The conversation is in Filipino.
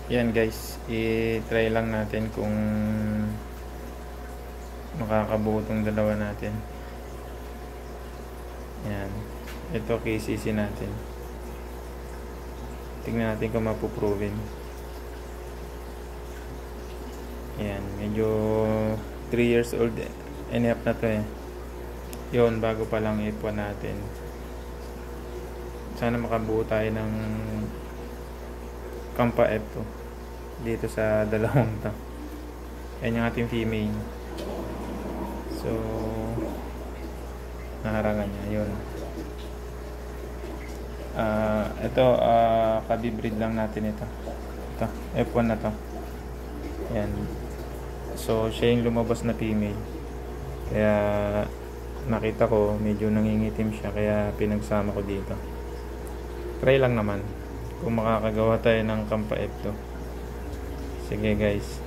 Yan guys, i-try lang natin kung makakabuo tong dalawa natin. Yan. Ito KCC natin. Tingnan natin kung mapuproven. Yan, medyo 3 years old and up na to eh. Yun, bago pa lang F1 natin. Sana makabuo tayo ng Kampa F2 dito sa dalawang to. Yan yung ating female. So naharangan niya. Yun. Ito, kabibreed lang natin ito. Ito, F1 na to. Yan. So siya yung lumabas na female. Kaya nakita ko medyo nangingitim siya, kaya pinagsama ko dito. Try lang naman kung makakagawa tayo ng Kampa F2. Sige guys.